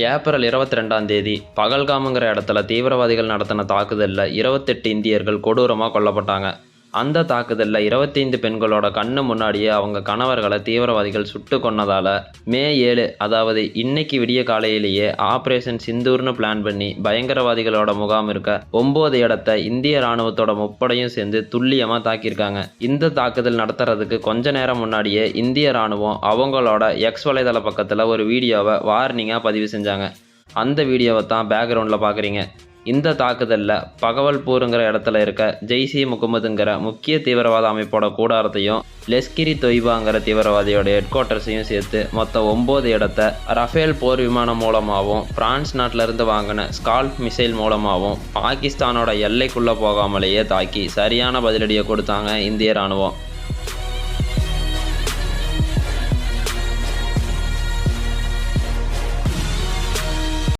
April 22ஆம் தேதி பகல்காமுங்கிற இடத்துல தீவிரவாதிகள் நடத்தின தாக்குதலில் 28 இந்தியர்கள் கொடூரமாக கொல்லப்பட்டாங்க. அந்த தாக்குதலில் 25 பெண்களோட கண்ணு முன்னாடியே அவங்க கணவர்களை தீவிரவாதிகள் சுட்டு கொன்னதால மே 7, அதாவது இன்னைக்கு விடிய காலையிலேயே ஆபரேஷன் சிந்தூர்னு பிளான் பண்ணி பயங்கரவாதிகளோட முகாம் இருக்க 9 இடத்த இந்திய ராணுவத்தோட முப்படையும் சேர்ந்து துல்லியமாக தாக்கியிருக்காங்க. இந்த தாக்குதல் நடத்துறதுக்கு கொஞ்ச நேரம் முன்னாடியே இந்திய ராணுவம் அவங்களோட எக்ஸ் வலைதள பக்கத்தில் ஒரு வீடியோவை வார்னிங்காக பதிவு செஞ்சாங்க. அந்த வீடியோவை தான் பேக்ரவுண்டில் பார்க்குறீங்க. இந்த தாக்குதலில் பகவல்பூருங்கிற இடத்துல இருக்க ஜெய்ஷ்-இ முகமதுங்கிற முக்கிய தீவிரவாத அமைப்போட கூடாரத்தையும் லெஸ்கிரி தொய்பாங்கிற தீவிரவாதியோட ஹெட் குவார்ட்டர்ஸையும் சேர்த்து மொத்தம் 9 இடத்த ரஃபேல் போர் விமானம் மூலமாகவும் பிரான்ஸ் நாட்டிலிருந்து வாங்கின ஸ்கால்ப் மிசைல் மூலமாகவும் பாகிஸ்தானோட எல்லைக்குள்ளே போகாமலேயே தாக்கி சரியான பதிலடியை கொடுத்தாங்க இந்திய ராணுவம்.